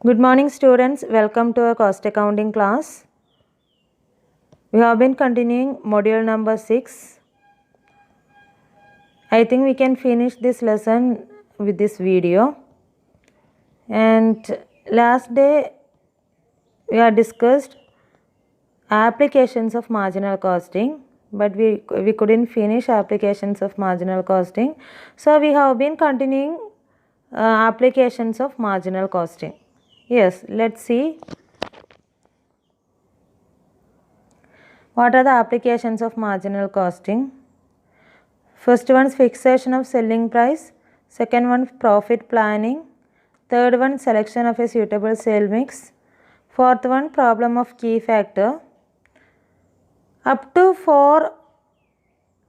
Good morning, students. Welcome to our cost accounting class. We have been continuing module number 6. I think we can finish this lesson with this video. And last day we have discussed applications of marginal costing, but we couldn't finish applications of marginal costing. So we have been continuing applications of marginal costing. Yes, let's see. What are the applications of marginal costing? First one is fixation of selling price. Second one, profit planning. Third one, selection of a suitable sale mix. Fourth one, problem of key factor. Up to 4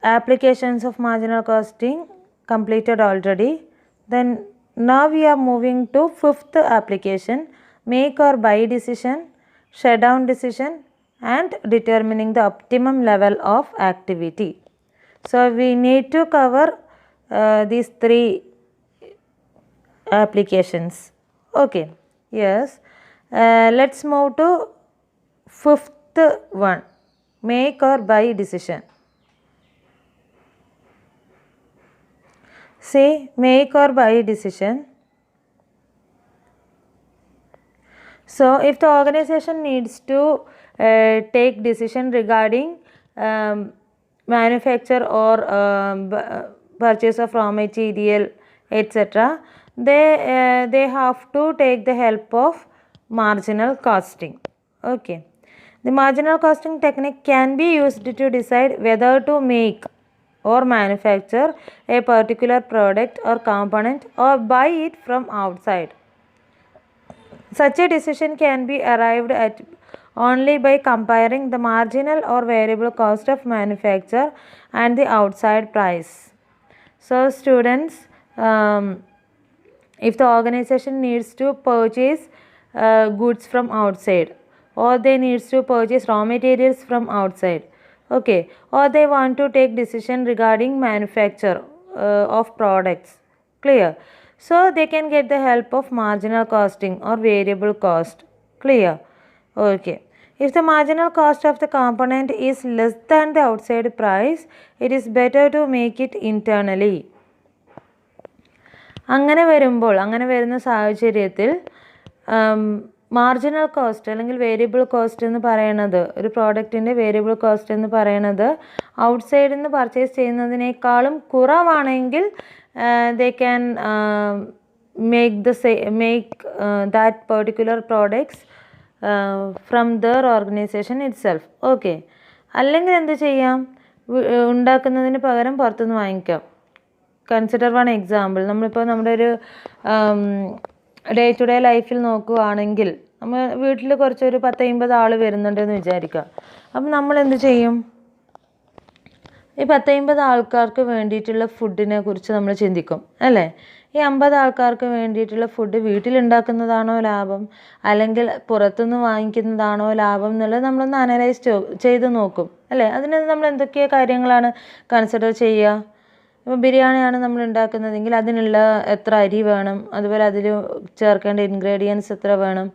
applications of marginal costing completed already. Then now we are moving to 5th application, make or buy decision, shutdown decision, and determining the optimum level of activity. So we need to cover these 3 applications. Okay, yes. Let's move to 5th one, make or buy decision. See, make or buy decision. So if the organization needs to take decision regarding manufacture or purchase of raw material, etc., they have to take the help of marginal costing. Okay, the marginal costing technique can be used to decide whether to make or manufacture a particular product or component or buy it from outside. Such a decision can be arrived at only by comparing the marginal or variable cost of manufacture and the outside price. So students, if the organization needs to purchase goods from outside, or they needs to purchase raw materials from outside, okay, or they want to take decision regarding manufacture of products, clear? So they can get the help of marginal costing or variable cost, clear? Okay, if the marginal cost of the component is less than the outside price, it is better to make it internally. അങ്ങനെ വരുന്ന സാഹചര്യത്തിൽ marginal cost അല്ലെങ്കിൽ variable cost എന്ന് പറയുന്നത്, ഒരു പ്രോഡക്റ്റിൻ്റെ variable cost എന്ന് പറയുന്നത് ഔട്ട്സൈഡിൽ നിന്ന് പർച്ചേസ് ചെയ്യുന്നതിനേക്കാളും കുറവാണെങ്കിൽ they can make that particular products from their organization itself. Okay, അല്ലെങ്കിൽ എന്ത് ചെയ്യാം, ഉണ്ടാക്കുന്നതിന് പകരം പുറത്തുനിന്ന് വാങ്ങിക്കാം. കൺസിഡർ വൺ എക്സാമ്പിൾ, നമ്മളിപ്പോൾ നമ്മുടെ ഒരു ഡേ ടു ഡേ ലൈഫിൽ നോക്കുകയാണെങ്കിൽ, നമ്മൾ വീട്ടിൽ കുറച്ചൊരു 10-50 ആൾ വരുന്നുണ്ടെന്ന് വിചാരിക്കുക. അപ്പം നമ്മൾ എന്ത് ചെയ്യും, ഈ 10-50 ആൾക്കാർക്ക് വേണ്ടിയിട്ടുള്ള ഫുഡിനെ കുറിച്ച് നമ്മൾ ചിന്തിക്കും, അല്ലേ? ഈ 50 ആൾക്കാർക്ക് വേണ്ടിയിട്ടുള്ള ഫുഡ് വീട്ടിലുണ്ടാക്കുന്നതാണോ ലാഭം, അല്ലെങ്കിൽ പുറത്തുനിന്ന് വാങ്ങിക്കുന്നതാണോ ലാഭം എന്നുള്ളത് നമ്മളൊന്ന് അനലൈസ് ചെയ്ത് നോക്കും, അല്ലേ? അതിന് നമ്മൾ എന്തൊക്കെ കാര്യങ്ങളാണ് കൺസിഡർ ചെയ്യുക? ഇപ്പോൾ ബിരിയാണിയാണ് നമ്മൾ ഉണ്ടാക്കുന്നതെങ്കിൽ അതിനുള്ള എത്ര അരി വേണം, അതുപോലെ അതിൽ ചേർക്കേണ്ട ഇൻഗ്രീഡിയൻസ് എത്ര വേണം,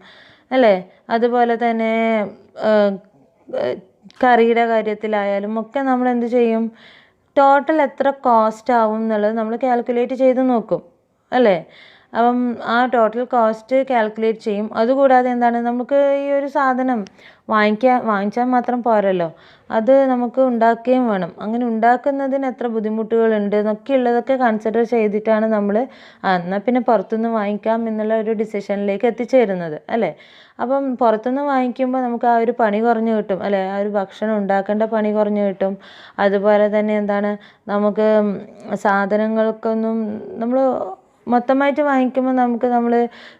അല്ലേ? അതുപോലെ തന്നെ കറിയുടെ കാര്യത്തിലായാലും ഒക്കെ നമ്മൾ എന്ത് ചെയ്യും, ടോട്ടൽ എത്ര കോസ്റ്റ് ആവും എന്നുള്ളത് നമ്മൾ കാൽക്കുലേറ്റ് ചെയ്ത് നോക്കും, അല്ലേ? അപ്പം ആ ടോട്ടൽ കോസ്റ്റ് കാൽക്കുലേറ്റ് ചെയ്യും. അതുകൂടാതെ എന്താണ്, നമുക്ക് ഈ ഒരു സാധനം വാങ്ങിച്ചാൽ മാത്രം പോരല്ലോ, അത് നമുക്ക് ഉണ്ടാക്കുകയും വേണം. അങ്ങനെ ഉണ്ടാക്കുന്നതിന് എത്ര ബുദ്ധിമുട്ടുകളുണ്ട് എന്നൊക്കെ ഉള്ളതൊക്കെ കൺസിഡർ ചെയ്തിട്ടാണ് നമ്മൾ എന്നാൽ പിന്നെ പുറത്തുനിന്ന് വാങ്ങിക്കാം എന്നുള്ള ഒരു ഡിസിഷനിലേക്ക് എത്തിച്ചേരുന്നത്, അല്ലേ? അപ്പം പുറത്തുനിന്ന് വാങ്ങിക്കുമ്പോൾ നമുക്ക് ആ ഒരു പണി കുറഞ്ഞു കിട്ടും, അല്ലേ? ആ ഒരു ഭക്ഷണം ഉണ്ടാക്കേണ്ട പണി കുറഞ്ഞു കിട്ടും. അതുപോലെ തന്നെ എന്താണ്, നമുക്ക് സാധനങ്ങൾക്കൊന്നും നമ്മൾ മൊത്തമായിട്ട് വാങ്ങിക്കുമ്പോൾ നമ്മൾ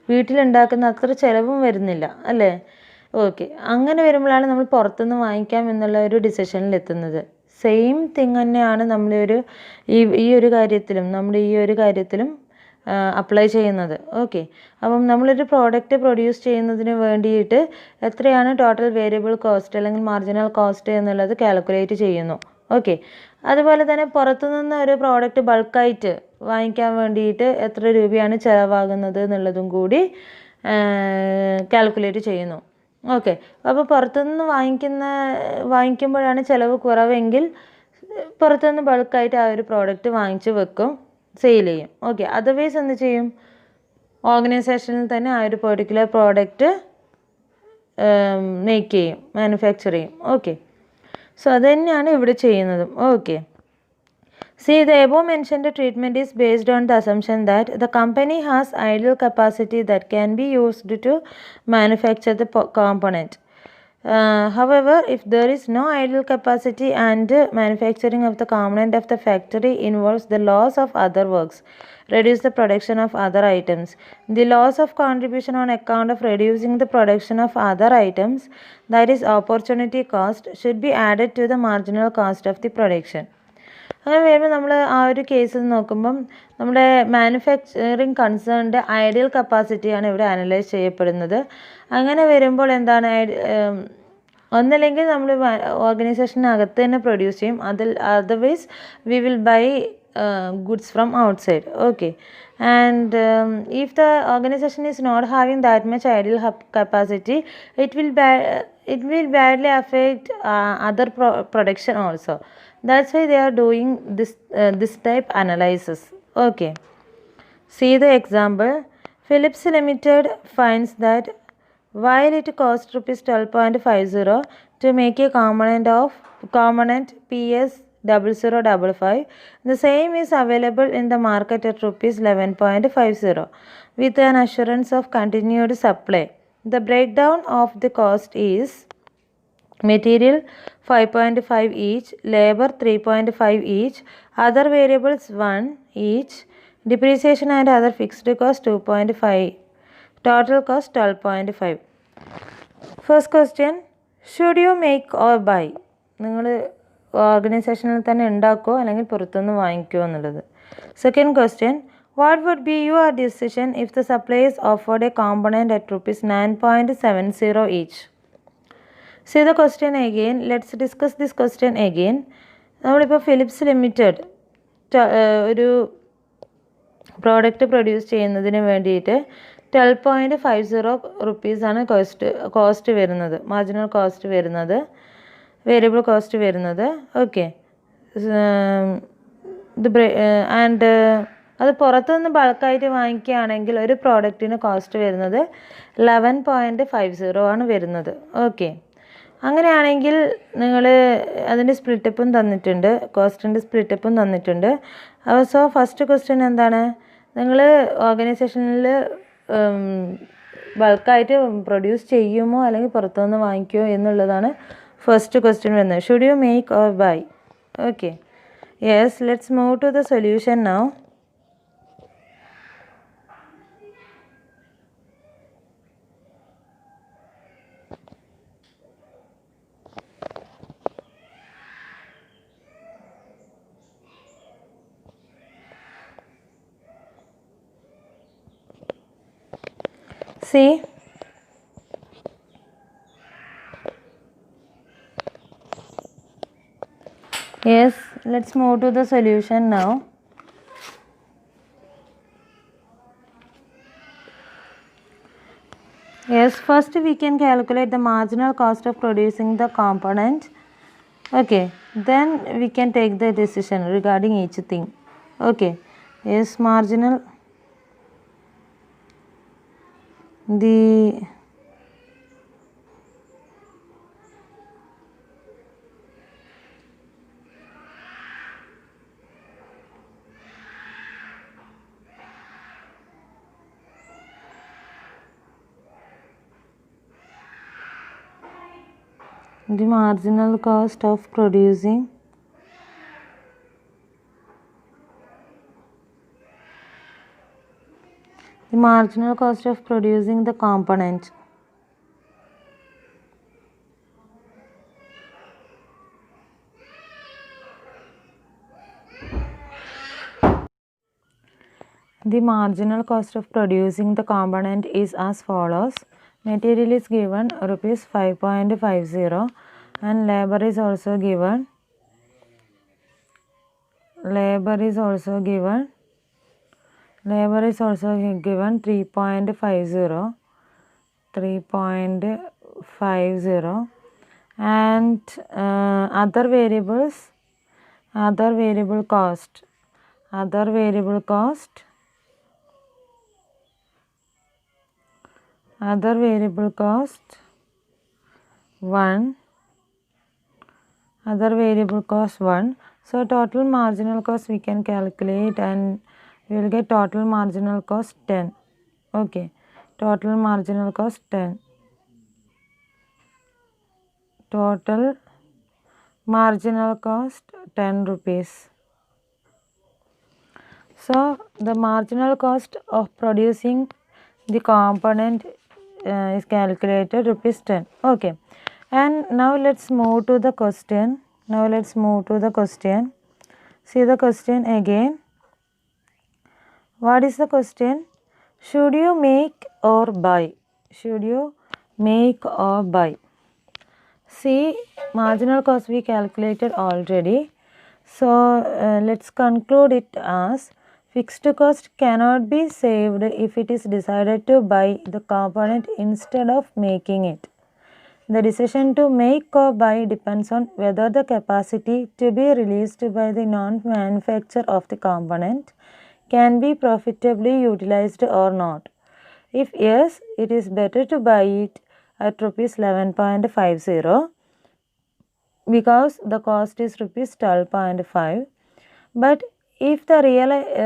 വീട്ടിലുണ്ടാക്കുന്ന അത്ര ചിലവും വരുന്നില്ല, അല്ലേ? ഓക്കെ, അങ്ങനെ വരുമ്പോഴാണ് നമ്മൾ പുറത്തുനിന്ന് വാങ്ങിക്കാം എന്നുള്ള ഒരു ഡിസിഷനിൽ എത്തുന്നത്. സെയിം തിങ് തന്നെയാണ് ഈ ഒരു കാര്യത്തിലും അപ്ലൈ ചെയ്യുന്നത്. ഓക്കെ, അപ്പം നമ്മളൊരു പ്രോഡക്റ്റ് പ്രൊഡ്യൂസ് ചെയ്യുന്നതിന് വേണ്ടിയിട്ട് എത്രയാണ് ടോട്ടൽ വേരിയബിൾ കോസ്റ്റ് അല്ലെങ്കിൽ മാർജിനൽ കോസ്റ്റ് എന്നുള്ളത് കാൽക്കുലേറ്റ് ചെയ്യുന്നു. ഓക്കെ, അതുപോലെ തന്നെ പുറത്തുനിന്ന് ഒരു പ്രോഡക്റ്റ് ബൾക്കായിട്ട് വാങ്ങിക്കാൻ വേണ്ടിയിട്ട് എത്ര രൂപയാണ് ചിലവാകുന്നത് എന്നുള്ളതും കൂടി കാൽക്കുലേറ്റ് ചെയ്യുന്നു. ഓക്കെ, അപ്പോൾ പുറത്തുനിന്ന് വാങ്ങിക്കുമ്പോഴാണ് ചിലവ് കുറവെങ്കിൽ പുറത്തുനിന്ന് ബൾക്കായിട്ട് ആ ഒരു പ്രോഡക്റ്റ് വാങ്ങിച്ച് വെക്കും, സെയിൽ ചെയ്യും. ഓക്കെ, അതർവൈസ് എന്ത് ചെയ്യും, ഓർഗനൈസേഷനിൽ തന്നെ ആ ഒരു പെർട്ടിക്കുലർ പ്രോഡക്റ്റ് മേക്ക് ചെയ്യും, മാനുഫാക്ചർ ചെയ്യും. ഓക്കെ, സോ അത് തന്നെയാണ് ഇവിടെ ചെയ്യുന്നതും. Okay, see, the above mentioned treatment is based on the assumption that the company has idle capacity that can be used to manufacture the component. However, if there is no idle capacity and manufacturing of the component of the factory involves the loss of other works, reduce the production of other items. The loss of contribution on account of reducing the production of other items, that is opportunity cost, should be added to the marginal cost of the production. അങ്ങനെ വരുമ്പോൾ നമ്മൾ ആ ഒരു കേസിൽ നോക്കുമ്പം നമ്മുടെ manufacturing കൺസേണിൻ്റെ ideal കപ്പാസിറ്റിയാണ് ഇവിടെ analyse ചെയ്യപ്പെടുന്നത്. അങ്ങനെ വരുമ്പോൾ എന്താണ്, ഒന്നല്ലെങ്കിൽ നമ്മൾ ഓർഗനൈസേഷനകത്ത് തന്നെ പ്രൊഡ്യൂസ് ചെയ്യും, otherwise we will buy goods from outside. Okay, and if the organization is not having that much ideal capacity, it will badly affect other production also. That's why they are doing this type analysis. Okay, see the example. Philips Limited finds that while it costs rupees 12.50 to make a component PS0055, the same is available in the market at rupees 11.50 with an assurance of continued supply. The breakdown of the cost is material 5.5 each, labor 3.5 each, other variables 1 each, depreciation and other fixed cost 2.5, total cost 12.5. First question, should you make or buy? നിങ്ങൾ ഓർഗനൈസേഷനിൽ തന്നെ ഉണ്ടാക്കുമോ അല്ലെങ്കിൽ പുറത്തുനിന്ന് വാങ്ങിക്കുമോ എന്നുള്ളത്. Second question, what would be your decision if the supplies offered a component at rupees 9.70 each? See the question again. Let's discuss this question again. നമ്മളിപ്പോൾ Philips limited ഒരു product produce ചെയ്യുന്നതിന് വേണ്ടിയിട്ട് 12.50 റുപ്പീസാണ് കോസ്റ്റ് വരുന്നത്, മാർജിനൽ കോസ്റ്റ് വരുന്നത്, variable cost വരുന്നത്. Okay, and അത് പുറത്തുനിന്ന് ബൾക്കായിട്ട് വാങ്ങിക്കുകയാണെങ്കിൽ ഒരു പ്രോഡക്റ്റിന് കോസ്റ്റ് വരുന്നത് 11.50 ആണ് വരുന്നത്. ഓക്കെ, അങ്ങനെയാണെങ്കിൽ നിങ്ങൾ അതിൻ്റെ സ്പ്ലിറ്റപ്പും തന്നിട്ടുണ്ട്, കോസ്റ്റിൻ്റെ സ്പ്ലിറ്റപ്പും തന്നിട്ടുണ്ട്. സോ ഫസ്റ്റ് ക്വസ്റ്റ്യൻ എന്താണ്, നിങ്ങൾ ഓർഗനൈസേഷനിൽ ബൾക്കായിട്ട് പ്രൊഡ്യൂസ് ചെയ്യുമോ അല്ലെങ്കിൽ പുറത്തുനിന്ന് വാങ്ങിക്കുമോ എന്നുള്ളതാണ് ഫസ്റ്റ് ക്വസ്റ്റ്യൻ വരുന്നത്. Should you make or buy? Okay, yes, let's move to the solution now. See, yes, let's move to the solution now. Yes, first we can calculate the marginal cost of producing the component. Okay, then we can take the decision regarding each thing. Okay, yes, marginal, the marginal cost of producing the component. The marginal cost of producing the component is as follows. Material is given rupees 5.50 and labor is also given 3.50. 3.50 and other variable cost 1. So total marginal cost we can calculate and we will get total marginal cost 10. Okay, total marginal cost 10. Total marginal cost 10 rupees. So the marginal cost of producing the component is calculated rupees 10. Okay, and now let's move to the question. See the question again. What is the question? Should you make or buy? See, marginal cost we calculated already. So let's conclude it as fixed cost cannot be saved if it is decided to buy the component instead of making it. The decision to make or buy depends on whether the capacity to be released by the non-manufacturer of the component can be profitably utilized or not. If yes, it is better to buy it at rupees 11.50 because the cost is rupees 12.5. But if the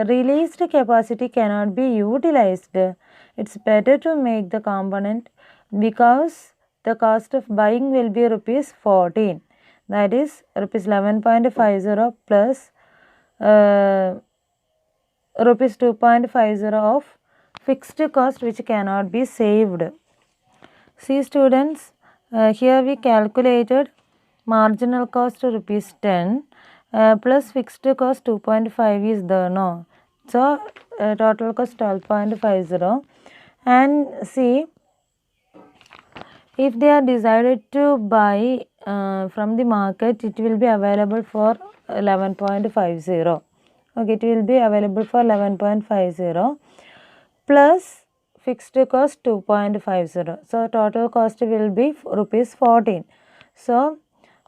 released capacity cannot be utilized, it's better to make the component because the cost of buying will be rupees 14. That is rupees 11.50 plus rupees 2.50 of fixed cost which cannot be saved. See students, here we calculated marginal cost rupees 10 plus fixed cost 2.5 is there, no. So total cost 12.50 and see if they are decided to buy from the market, it will be available for 11.50. Okay, it will be available for 11.50 plus fixed cost 2.50. So total cost will be rupees 14. So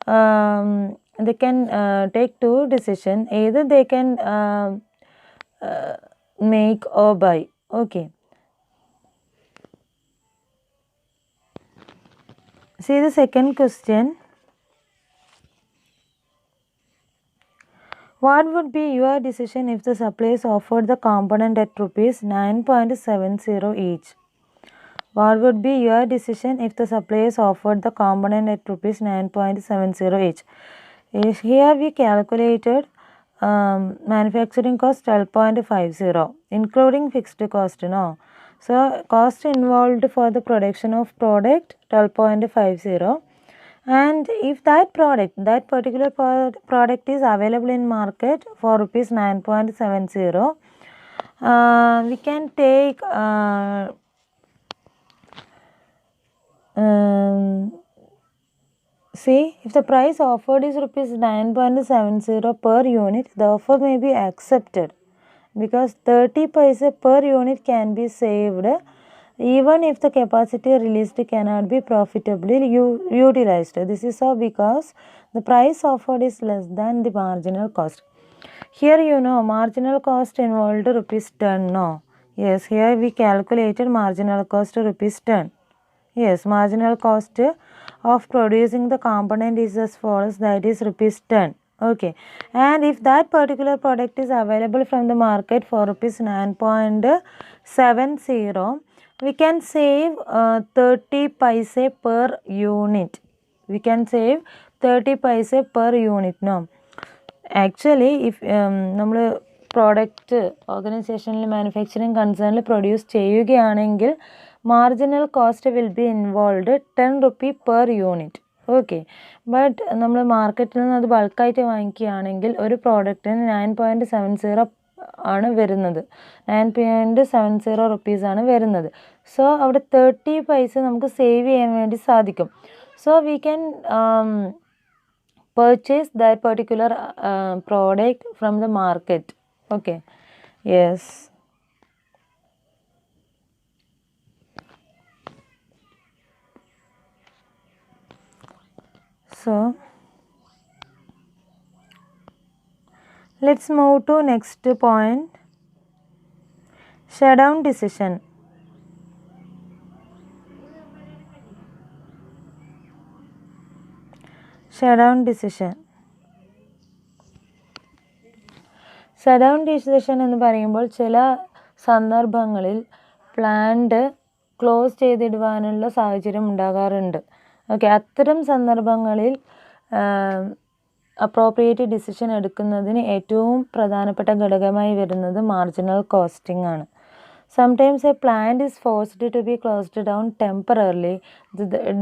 they can take two decisions. Either they can make or buy. Okay. See the second question. What would be your decision if the suppliers offered the component at rupees 9.70 each? What would be your decision if the suppliers offered the component at rupees 9.70 each? Here we calculated manufacturing cost 12.50 including fixed cost, no. So cost involved for the production of product 12.50 and if that particular product is available in market for rupees 9.70, we can take see, if the price offered is rupees 9.70 per unit, the offer may be accepted because 30 paise per unit can be saved even if the capacity released cannot be profitably utilized. This is so because the price offered is less than the marginal cost. Here marginal cost involved rupees 10, no. Yes, here we calculated marginal cost rupees 10. Yes, marginal cost of producing the component is as follows, that is rupees 10. Okay, and if that particular product is available from the market for rupees 9.70, we can save 30 paise per unit. We can save 30 paise per unit, no. Actually, if നമ്മൾ product ഓർഗനൈസേഷനിൽ manufacturing കൺസേണിൽ produce ചെയ്യുകയാണെങ്കിൽ marginal cost will be involved 10 rupee per unit. Okay, but നമ്മൾ മാർക്കറ്റിൽ നിന്ന് അത് ബൾക്കായിട്ട് വാങ്ങിക്കുകയാണെങ്കിൽ ഒരു പ്രോഡക്റ്റിന് 9.70 ആണ് വരുന്നത്, 9.70 റുപ്പീസാണ് വരുന്നത്. സോ അവിടെ 30 പൈസ നമുക്ക് സേവ് ചെയ്യാൻ വേണ്ടി സാധിക്കും. So we can purchase that particular product from the market. Okay, yes. So let's move to next point, shutdown decision. Shutdown decision. Shutdown decision എന്ന് പറയുമ്പോൾ ചില സന്ദർഭങ്ങളിൽ പ്ലാന്റ് ക്ലോസ് ചെയ്തിടുവാനുള്ള സാഹചര്യം ഉണ്ടാകാറുണ്ട്. ഓക്കെ, അത്തരം സന്ദർഭങ്ങളിൽ അപ്രോപ്രിയേറ്റ് ഡിസിഷൻ എടുക്കുന്നതിന് ഏറ്റവും പ്രധാനപ്പെട്ട ഘടകമായി വരുന്നത് മാർജിനൽ കോസ്റ്റിംഗ് ആണ്. Sometimes a plant is forced to be closed down temporarily.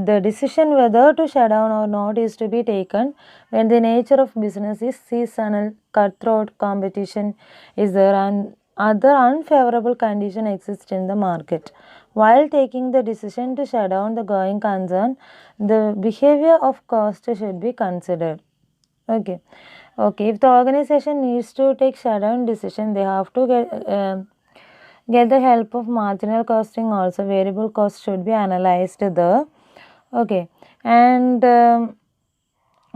The decision whether to shut down or not is to be taken when the nature of business is seasonal, cutthroat competition is there, and other unfavorable condition exists in the market. While taking the decision to shut down the going concern, the behavior of cost should be considered. Okay. If the organization needs to take shutdown decision, they have to get the help of marginal costing also. Variable cost should be analyzed there. Okay, and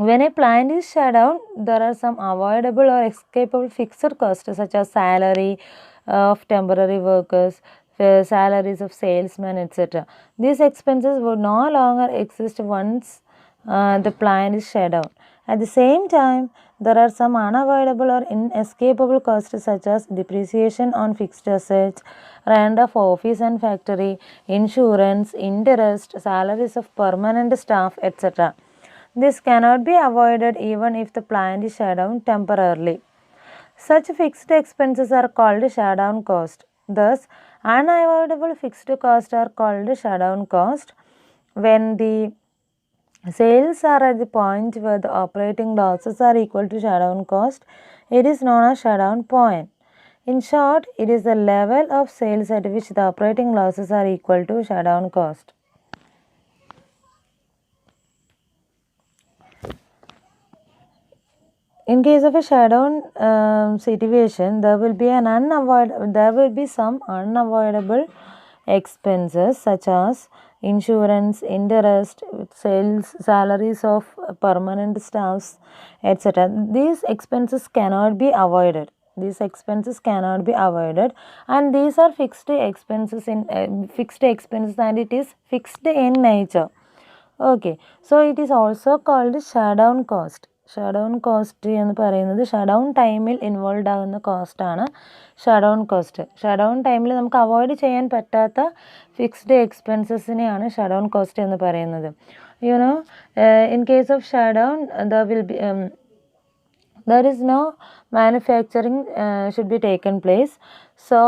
when a plant is shut down, there are some avoidable or escapable fixed costs such as salary of temporary workers, salaries of salesmen, etc. These expenses would no longer exist once the plant is shut down. At the same time, there are some unavoidable or inescapable costs such as depreciation on fixed assets, rent of office and factory, insurance, interest, salaries of permanent staff, etc. This cannot be avoided even if the plant is shut down temporarily. Such fixed expenses are called shutdown cost. Thus, unavoidable fixed costs are called shutdown cost. When the sales are at the point where the operating losses are equal to shutdown cost, it is known as shutdown point. In short, it is the level of sales at which the operating losses are equal to shutdown cost. In case of a shutdown situation, there will be some unavoidable expenses such as insurance, interest, sales, salaries of permanent staffs, etc. These expenses cannot be avoided. And these are fixed expenses and it is fixed in nature. Okay, so it is also called shutdown cost. Shutdown cost എന്ന് പറയുന്നത് shutdown ടൈമിൽ involve ആകുന്ന കോസ്റ്റാണ് shutdown cost. Shutdown ടൈമിൽ നമുക്ക് avoid ചെയ്യാൻ പറ്റാത്ത fixed എക്സ്പെൻസസിനെയാണ് shutdown cost എന്ന് പറയുന്നത്. In case of shutdown there is no manufacturing should be taken place, so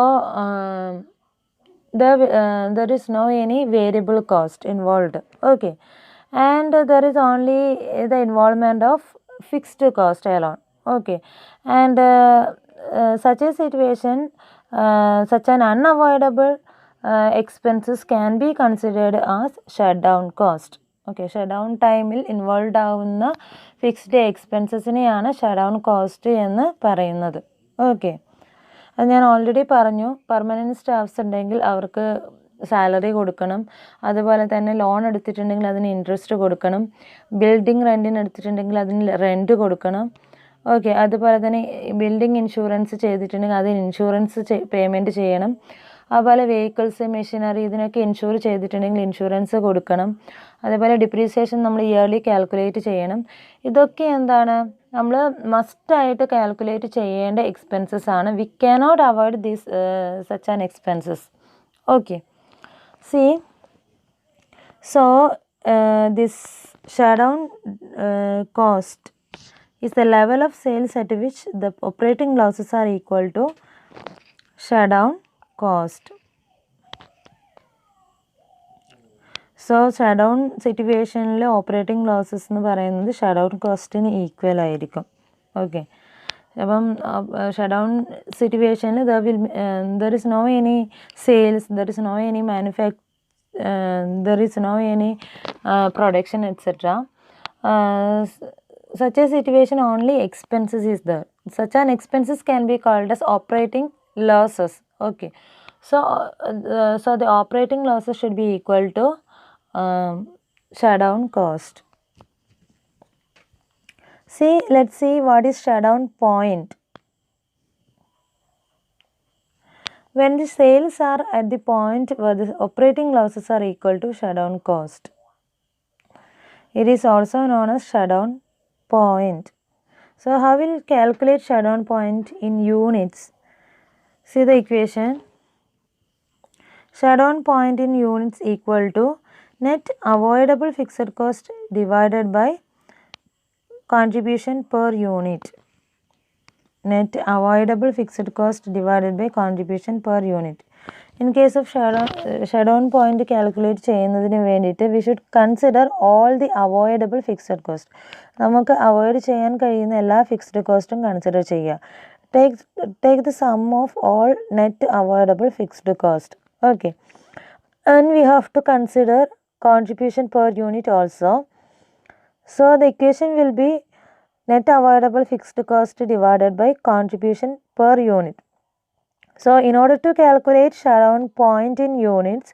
there is no any variable cost involved. Okay, and there is only the involvement of fixed cost alone. Okay, and such a situation, such an unavoidable expenses can be considered as shutdown cost. Okay, shutdown ടൈമിൽ involve ആവുന്ന fixed എക്സ്പെൻസസിനെയാണ് shutdown cost എന്ന് പറയുന്നത്. Okay, അത് ഞാൻ already പറഞ്ഞു. Permanent staffs ഉണ്ടെങ്കിൽ അവർക്ക് salary കൊടുക്കണം. അതുപോലെ തന്നെ ലോൺ എടുത്തിട്ടുണ്ടെങ്കിൽ അതിന് ഇൻട്രസ്റ്റ് കൊടുക്കണം. ബിൽഡിംഗ് റെൻറ്റിന് എടുത്തിട്ടുണ്ടെങ്കിൽ അതിന് റെൻറ്റ് കൊടുക്കണം. ഓക്കെ, അതുപോലെ തന്നെ ബിൽഡിംഗ് ഇൻഷുറൻസ് ചെയ്തിട്ടുണ്ടെങ്കിൽ അതിന് ഇൻഷുറൻസ് പേയ്മെൻറ്റ് ചെയ്യണം. അതുപോലെ വെഹിക്കിൾസ്, മെഷീനറി ഇതിനൊക്കെ ഇൻഷുർ ചെയ്തിട്ടുണ്ടെങ്കിൽ ഇൻഷുറൻസ് കൊടുക്കണം. അതേപോലെ ഡിപ്രീസിയേഷൻ നമ്മൾ ഇയർലി കാൽക്കുലേറ്റ് ചെയ്യണം. ഇതൊക്കെ എന്താണ്, നമ്മൾ മസ്റ്റായിട്ട് കാൽക്കുലേറ്റ് ചെയ്യേണ്ട എക്സ്പെൻസസ് ആണ്. We cannot avoid these such an expenses. Okay, see, so this shutdown cost is the level of sales at which the operating losses are equal to shutdown cost. So shutdown സിറ്റുവേഷനിൽ operating losses എന്ന് പറയുന്നത് shutdown കോസ്റ്റിന് equal ആയിരിക്കും. Okay, അപ്പം shutdown സിറ്റുവേഷനിൽ there is no any sales, there is no any there is no any production, etc. Such a situation only expenses is there. Such an expenses can be called as operating losses. Okay, so the operating losses should be equal to shutdown cost. See, let's see what is shutdown point. When the sales are at the point where the operating losses are equal to shutdown cost. It is also known as shutdown point. So how will calculate shutdown point in units? See the equation. Shutdown point in units equal to net avoidable fixed cost divided by contribution per unit. Net avoidable fixed cost divided by contribution per unit. In case of shutdown point calculate ചെയ്യുന്നതിന് വേണ്ടിയിട്ട് we should consider all the avoidable fixed cost. നമുക്ക് avoid ചെയ്യാൻ കഴിയുന്ന എല്ലാ fixed കോസ്റ്റും consider ചെയ്യുക. Take the sum of all net avoidable fixed cost. Okay. And we have to consider contribution per unit also. So the equation will be net avoidable fixed cost divided by contribution per unit. So in order to calculate shutdown point in units,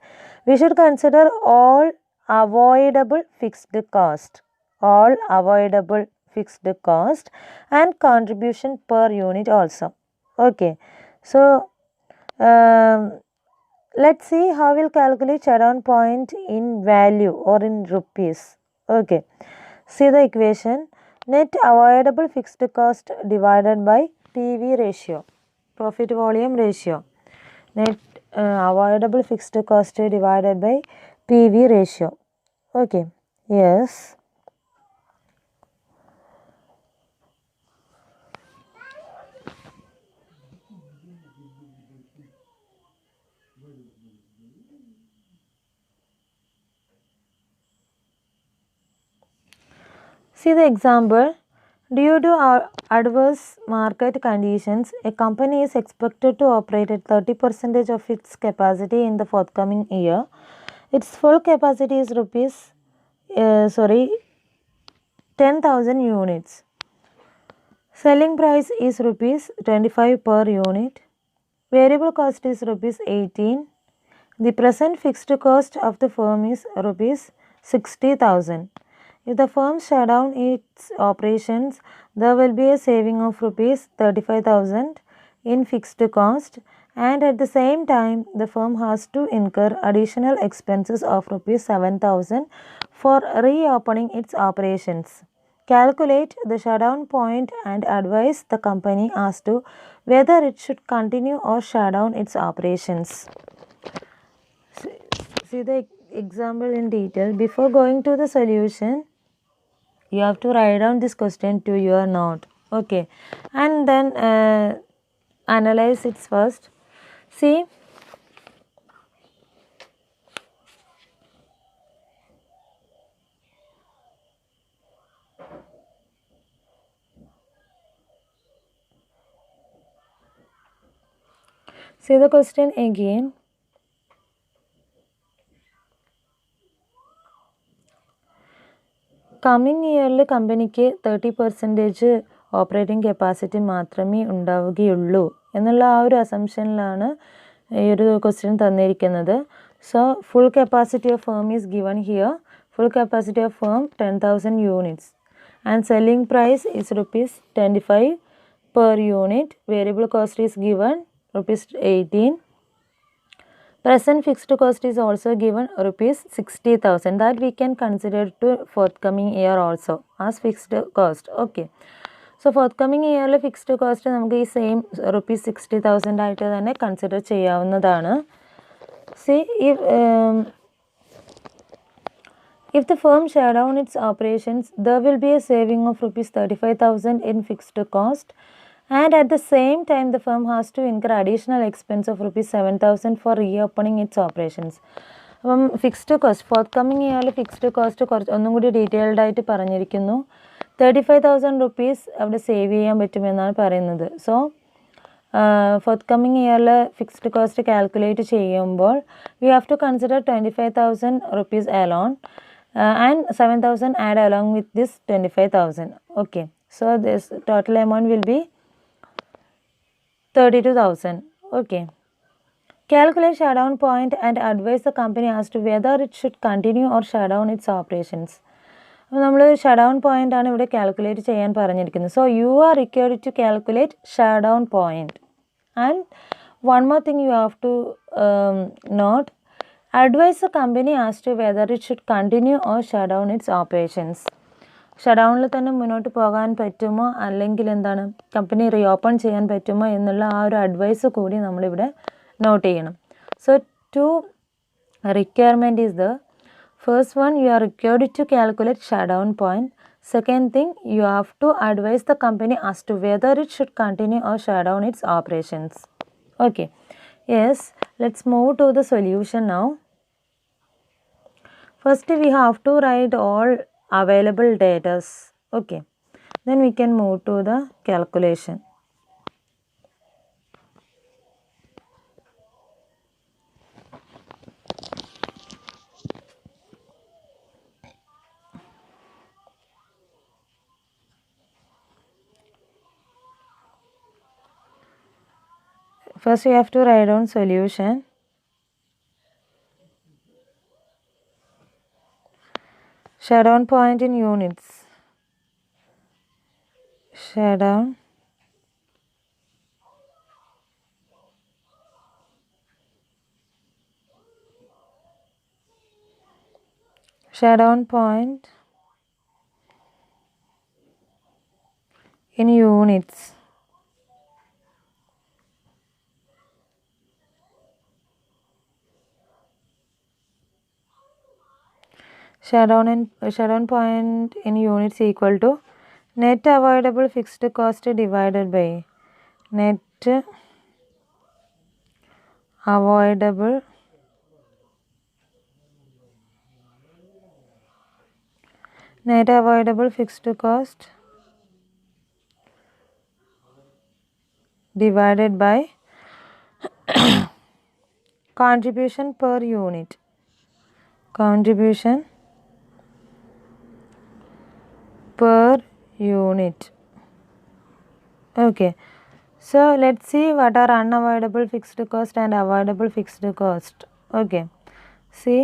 we should consider all avoidable fixed cost. All avoidable fixed cost and contribution per unit also. Okay. So let's see how we'll calculate shutdown point in value or in rupees. Okay. See the equation. Net avoidable fixed cost divided by PV ratio, profit volume ratio. Net avoidable fixed cost divided by PV ratio. Okay. Yes. See the example. Due to adverse market conditions, a company is expected to operate at 30% of its capacity in the forthcoming year. Its full capacity is 10,000 units. Selling price is rupees 25 per unit. Variable cost is rupees 18. The present fixed cost of the firm is rupees 60,000. If the firm shut down its operations, there will be a saving of rupees 35,000 in fixed cost, and at the same time the firm has to incur additional expenses of rupees 7,000 for reopening its operations. Calculate the shutdown point and advise the company as to whether it should continue or shut down its operations. See the example in detail. Before going to the solution, you have to write down this question to your note. Okay. And then analyze it first. See. See the question again. Coming ഇയറിൽ കമ്പനിക്ക് 30% operating capacity മാത്രമേ ഉണ്ടാവുകയുള്ളൂ എന്നുള്ള ആ ഒരു അസംഷനിലാണ് ഈ ഒരു question തന്നിരിക്കുന്നത്. So full capacity of firm is given here. Full capacity of firm 10,000 units and selling price is rupees 25 per unit. Variable cost is given rupees 18. Present fixed cost is also given rupees 60,000, that we can consider to forthcoming year also as fixed cost. Okay. So forthcoming year fixed cost നമുക്ക് ഈ same rupees 60,000 ആയിട്ട് തന്നെ consider ചെയ്യാവുന്നതാണ്. See, if the firm shut down its operations, there will be a saving of rupees 35,000 in fixed cost, and at the same time the firm has to incur additional expense of rupees 7,000 for reopening its operations. അപ്പം fixed cost fourth ഇയറിൽ fixed cost കുറച്ച് ഒന്നും കൂടി detailed ആയിട്ട് പറഞ്ഞിരിക്കുന്നു. 35,000 rupees അവിടെ save ചെയ്യാൻ പറ്റുമെന്നാണ് പറയുന്നത്. സോ ഫോർത്ത് ഇയറിൽ ഫിക്സ്ഡ് കോസ്റ്റ് കാൽക്കുലേറ്റ് ചെയ്യുമ്പോൾ we have to consider 25,000 rupees alone and 7,000 add along with this 25,000. Okay. So this total amount will be 32,000. Okay. Calculate shutdown point and advise the company as to whether it should continue or shut down its operations. അപ്പോൾ നമ്മൾ shut down point ആണ് ഇവിടെ calculate ചെയ്യാൻ പറഞ്ഞിരിക്കുന്നത്. So you are required to calculate shut down point. And one more thing you have to note, advise the company as to whether it should continue or shut down its operations. Shut ഡൗണിൽ തന്നെ മുന്നോട്ട് പോകാൻ പറ്റുമോ അല്ലെങ്കിൽ എന്താണ് company reopen ചെയ്യാൻ പറ്റുമോ എന്നുള്ള ആ ഒരു അഡ്വൈസ് കൂടി നമ്മളിവിടെ നോട്ട് ചെയ്യണം. So two requirement is the first one, you are required to calculate shut down point. Second thing, you have to advise the company as to whether it should continue or shut down its operations. Okay, yes, let's move to the solution now. First we have to write all available data. Okay, then we can move to the calculation. First we have to write down solution. Shut down point in units. Shut down point in units. Shut down point in units equal to net avoidable fixed cost divided by net avoidable fixed cost divided by contribution per unit. Contribution per unit. Okay, so let's see what are unavoidable fixed cost and avoidable fixed cost. Okay, see,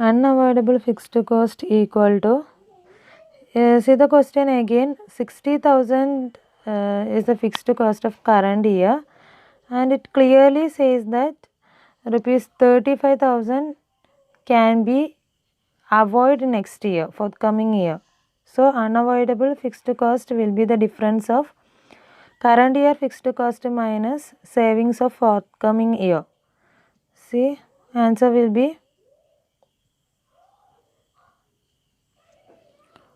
unavoidable fixed cost equal to, see the question again, 60,000 is the fixed cost of current year, and it clearly says that rupees 35,000 can be avoided next year, forthcoming year. So unavoidable fixed cost will be the difference of current year fixed cost minus savings of forthcoming year. See, answer will be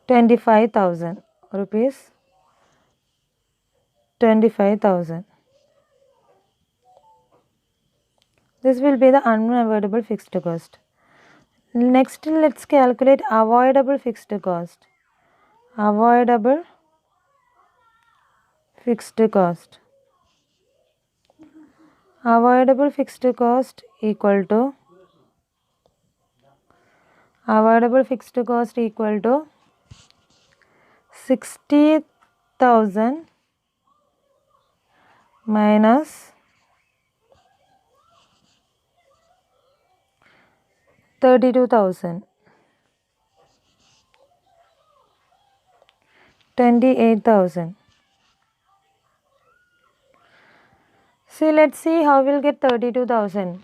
25,000 rupees. 25,000. This will be the unavoidable fixed cost. Next, let's calculate avoidable fixed cost. Avoidable fixed cost. Avoidable fixed cost equal to, avoidable fixed cost equal to 60,000 minus 32,000, 28,000. See, let's see how we'll get 32,000.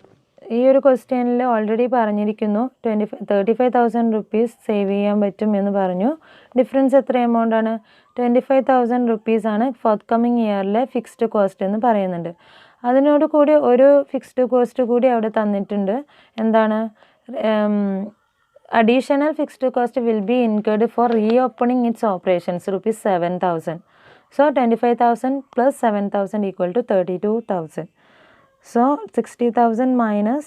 ഈ ഒരു ക്വസ്റ്റ്യനിൽ already പറഞ്ഞിരിക്കുന്നു 35,000 rupees save ചെയ്യാൻ പറ്റും എന്ന് പറഞ്ഞു. Difference എത്ര amount ആണ്? 25,000 റുപ്പീസ് ആണ് ഫോർത്ത് കമ്മിങ് ഇയറിലെ ഫിക്സ്ഡ് കോസ്റ്റ് എന്ന് പറയുന്നുണ്ട്. അതിനോട് കൂടി ഒരു ഫിക്സ്ഡ് കോസ്റ്റ് കൂടി അവിടെ തന്നിട്ടുണ്ട്. എന്താണ്? Additional fixed cost will be incurred for reopening its operations, rupees 7,000. So 25,000 plus 7,000 equal to 32,000. So 60,000 minus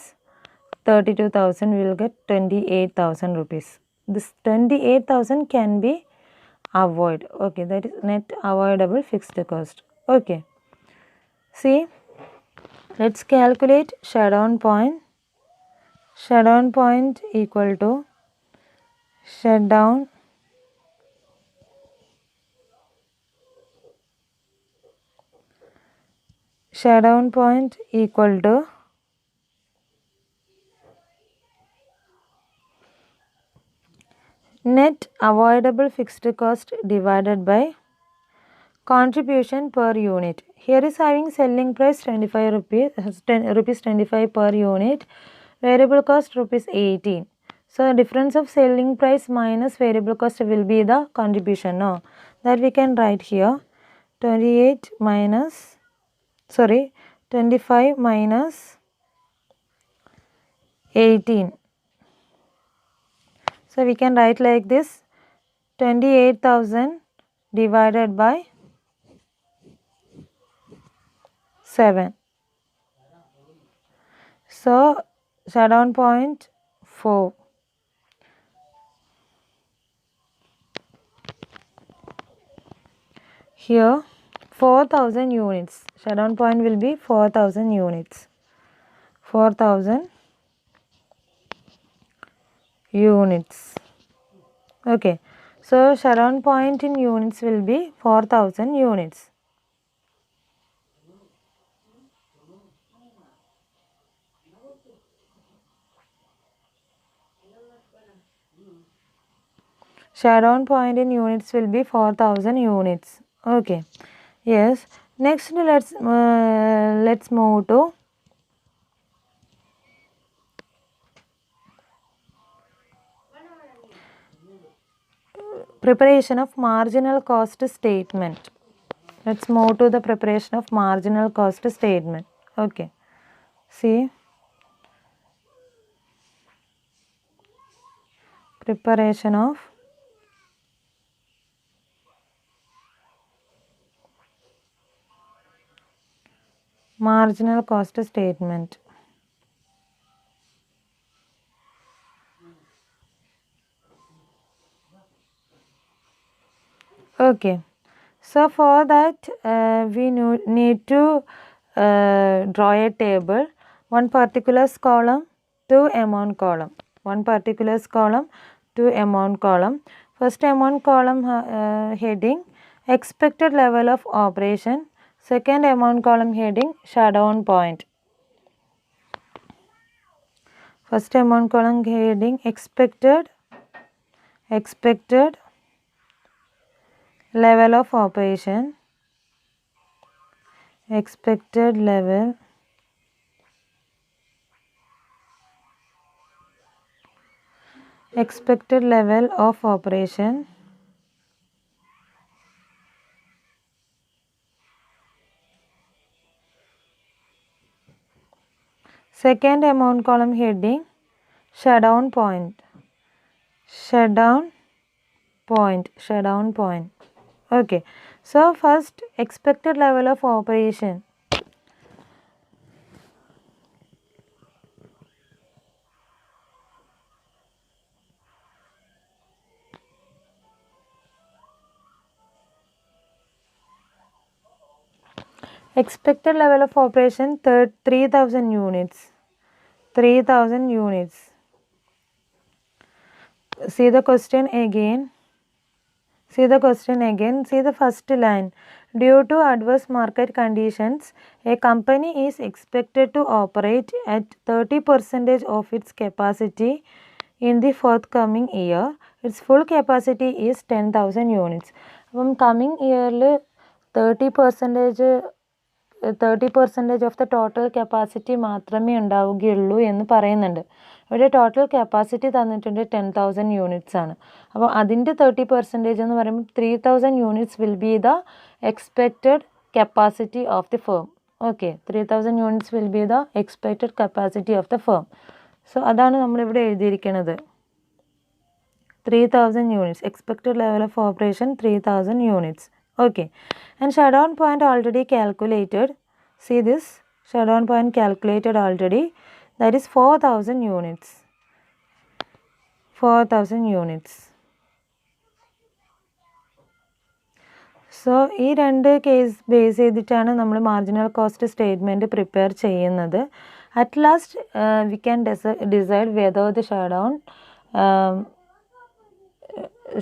32,000 will get 28,000 rupees. This 28,000 can be avoided. Okay, that is net avoidable fixed cost. Okay. See, let's calculate shutdown point. Shutdown point equal to shutdown point equal to net avoidable fixed cost divided by contribution per unit. Here is having selling price 25 rupees 25 per unit, variable cost rupees 18. So difference of selling price minus variable cost will be the contribution. No, that we can write here 25 minus 18. So we can write like this, 28,000 divided by 7. So shutdown point 4. Here 4,000 units. Shutdown point will be 4,000 units. 4,000 units. Okay. So shutdown point in units will be 4,000 units. Shutdown point in units will be 4,000 units. Okay. Yes. Next, let's move to preparation of marginal cost statement. Let's move to the preparation of marginal cost statement. Okay. See, preparation of marginal cost statement. Okay. So for that we need to draw a table. One particulars column, two amount column. One particulars column, two amount column. First amount column heading expected level of operation. Second amount column heading shutdown point. First amount column heading expected level of operation. Expected level of operation. Second amount column heading shutdown point. Okay. So first expected level of operation. Expected level of operation 3,000 units. 3,000 units. See the question again. See the first line. Due to adverse market conditions, a company is expected to operate at 30% of its capacity in the forthcoming year. Its full capacity is 10,000 units. Coming year 30% of the total capacity മാത്രമേ ഉണ്ടാവുകയുള്ളൂ എന്ന് പറയുന്നുണ്ട്. ഇവിടെ total capacity തന്നിട്ടുണ്ട് 10,000 units ആണ്. അപ്പോൾ അതിൻ്റെ 30% എന്ന് പറയുമ്പോൾ 3,000 units will be the expected capacity of the firm. Okay, 3000 units will be the expected capacity of the firm. So അതാണ് നമ്മളിവിടെ എഴുതിയിരിക്കുന്നത്. 3000 units, expected level of operation 3000 units. Okay, and shutdown point already calculated. See this, shutdown point calculated already, that is 4000 units. 4000 units. So ഈ രണ്ട് case base ചെയ്തിട്ടാണ് നമ്മൾ marginal cost statement prepare ചെയ്യുന്നത്. At last we can decide whether the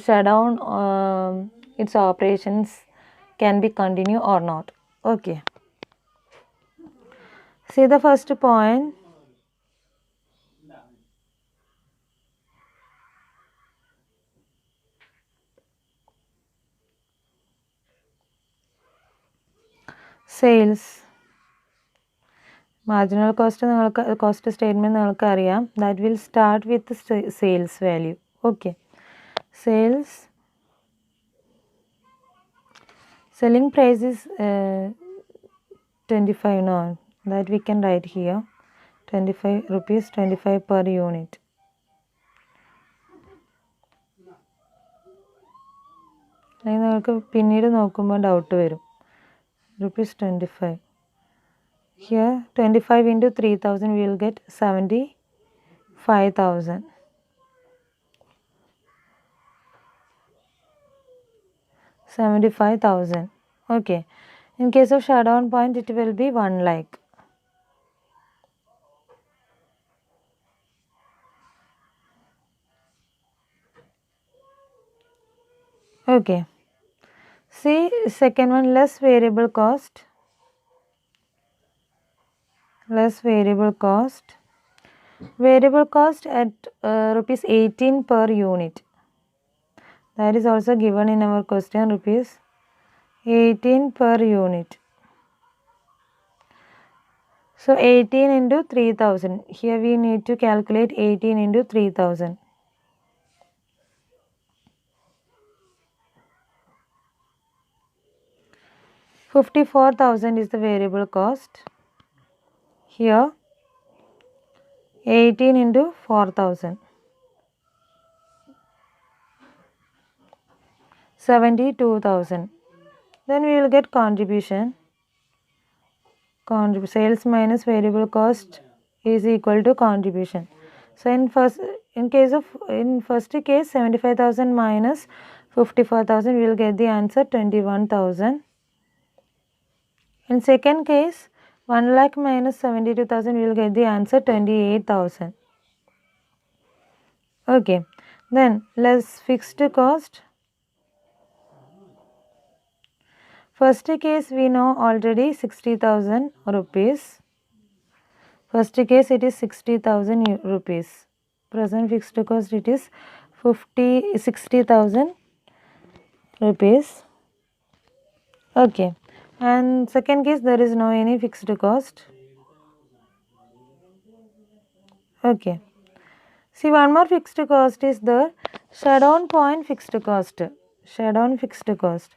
shutdown its operations can be continue or not. Okay, see the first point. Sales, marginal cost statement നിങ്ങൾക്ക് അറിയാം. That will start with sales value. Okay, sales selling price is 25. No, that we can write here 25 rupees, 25 per unit. നിങ്ങൾക്ക് പിന്നീട് നോക്കുമ്പോൾ doubt വരും. rupees 25. Here 25 into 3000 we will get 75,000. 75,000. Okay, in case of shutdown point it will be 1 lakh. Okay, see second one, less variable cost. Less variable cost. Variable cost at rupees 18 per unit. That is also given in our question, rupees 18 per unit. So 18 into 3000. Here we need to calculate 18 into 3000. $54,000 is the variable cost. Here 18 into 4000. 72,000. Then we will get contribution. Sales minus variable cost is equal to contribution. So in first case 75,000 minus 54,000 we will get the answer 21,000. In second case 1 lakh minus 72,000 we will get the answer 28,000. Okay, then less fixed cost. First case we know already 60,000 rupees. First case it is 60,000 rupees. Present fixed cost it is 60,000 rupees. Okay, and second case there is no any fixed cost. Okay, see one more fixed cost is the shutdown point fixed cost. Shutdown fixed cost.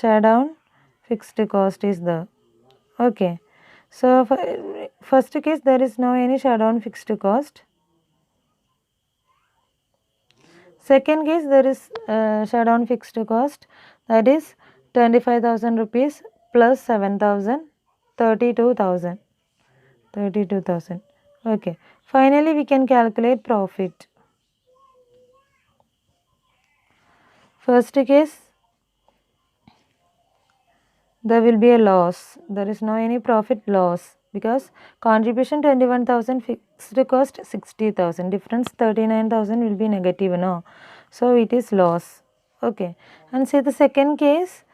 Shutdown fixed cost is the. Okay, so for first case there is no any shutdown fixed cost. Second case there is shutdown fixed cost, that is 25,000 rupees plus 7,000, 32,000. 32,000. Okay, finally we can calculate profit. First case there will be a loss. There is no any profit loss because contribution 21,000, fixed cost 60,000, difference 39,000 will be negative, no? So it is loss. Okay, and say the second case,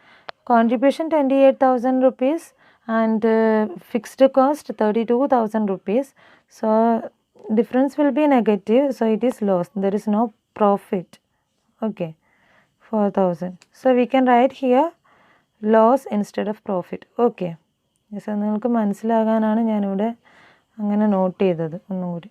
contribution 28,000 rupees and fixed cost 32,000 rupees. So difference will be negative, so it is loss. There is no profit. Okay, 4,000. So we can write here loss instead of profit. Okay, yes, നിങ്ങൾക്ക് മനസ്സിലാകാനാണ് ഞാനിവിടെ അങ്ങനെ not ചെയ്തത് ഒന്നും കൂടി.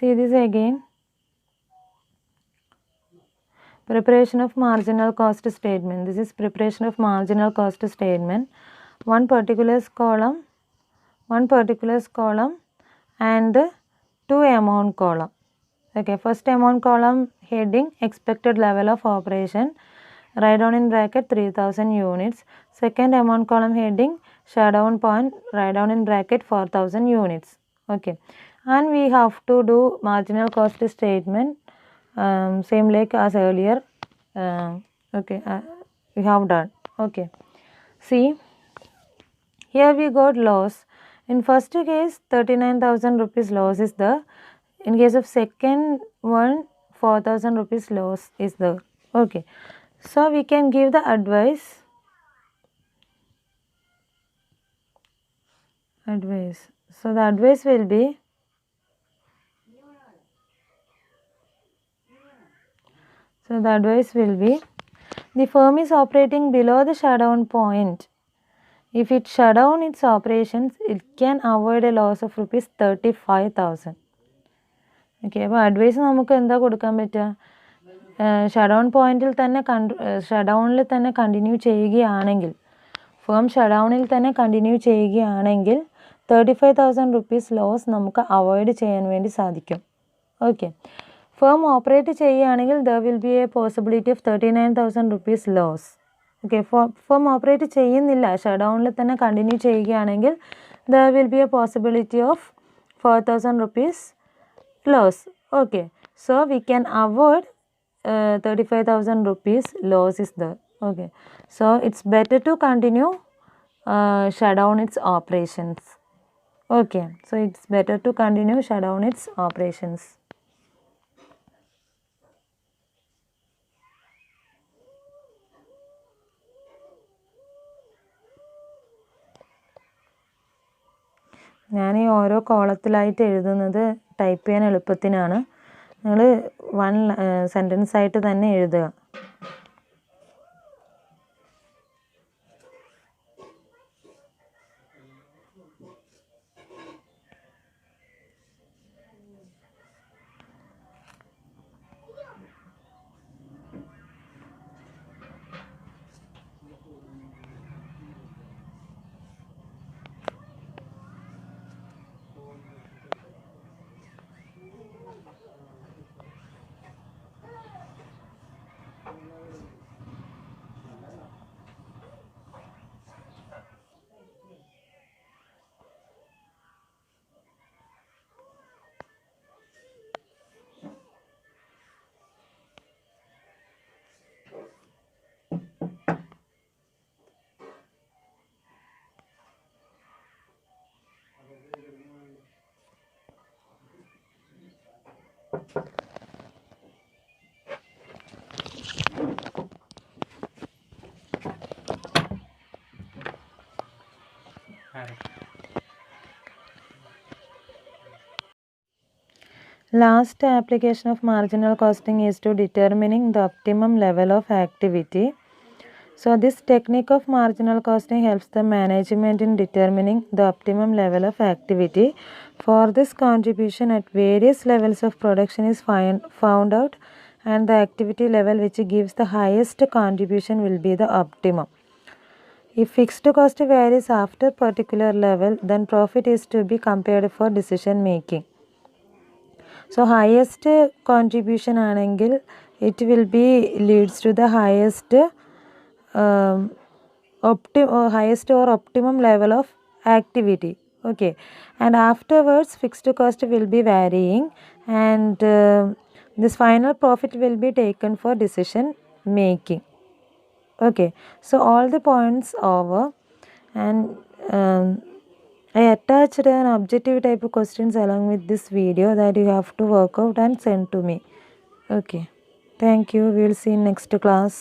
See this again. Preparation of marginal cost statement. This is preparation of marginal cost statement. One particular column and two amount column. Okay, first amount column heading expected level of operation, write down in bracket 3000 units. Second amount column heading shutdown point, write down in bracket 4000 units. Okay, and we have to do marginal cost statement, same like as earlier. Okay, we have done. Okay, see, here we got loss. In first case 39,000 rupees loss is there. In case of second one 4,000 rupees loss is there. Okay, so we can give the advice. So the advice will be, the firm is operating below the shutdown point. If it shut down its operations, it can avoid a loss of rupees 35,000. Okay, അപ്പോൾ advice നമുക്ക് എന്താ കൊടുക്കാൻ പറ്റുക? Shutdown പോയിന്റിൽ തന്നെ ഷട്ട്ഡൗണിൽ തന്നെ continue ചെയ്യുകയാണെങ്കിൽ, firm ഷട്ട്ഡൗണിൽ തന്നെ കണ്ടിന്യൂ ചെയ്യുകയാണെങ്കിൽ 35,000 റുപ്പീസ് ലോസ് നമുക്ക് അവോയ്ഡ് ചെയ്യാൻ വേണ്ടി സാധിക്കും. ഓക്കെ, ഫേം ഓപ്പറേറ്റ് ചെയ്യുകയാണെങ്കിൽ there will be a possibility of 39,000 rupees loss. Okay, firm operate ചെയ്യുന്നില്ല, ഷട്ട്ഡൗണിൽ തന്നെ കണ്ടിന്യൂ ചെയ്യുകയാണെങ്കിൽ there will be a possibility of 4,000 rupees loss. Okay, so we can avoid 35,000 rupees loss is there. Okay, so it's better to continue shut down its operations. Okay, so it's better to continue shut down its operations. ഞാൻ ഈ ഓരോ കോളത്തിലായിട്ട് എഴുതുന്നത് type ചെയ്യാൻ എളുപ്പത്തിനാണ്. നിങ്ങൾ one sentence ആയിട്ട് തന്നെ എഴുതുക. Last application of marginal costing is to determining the optimum level of activity. So this technique of marginal costing helps the management in determining the optimum level of activity. For this, contribution at various levels of production is found out, and the activity level which gives the highest contribution will be the optimum. If fixed cost varies after particular level, then profit is to be compared for decision making. So highest contribution ആണെങ്കിൽ it will be leads to the highest or optimum level of activity. Okay, and afterwards fixed cost will be varying, and this final profit will be taken for decision making. Okay, so all the points over, and I attached an objective type of questions along with this video that you have to work out and send to me. Okay, thank you. We will see in next class.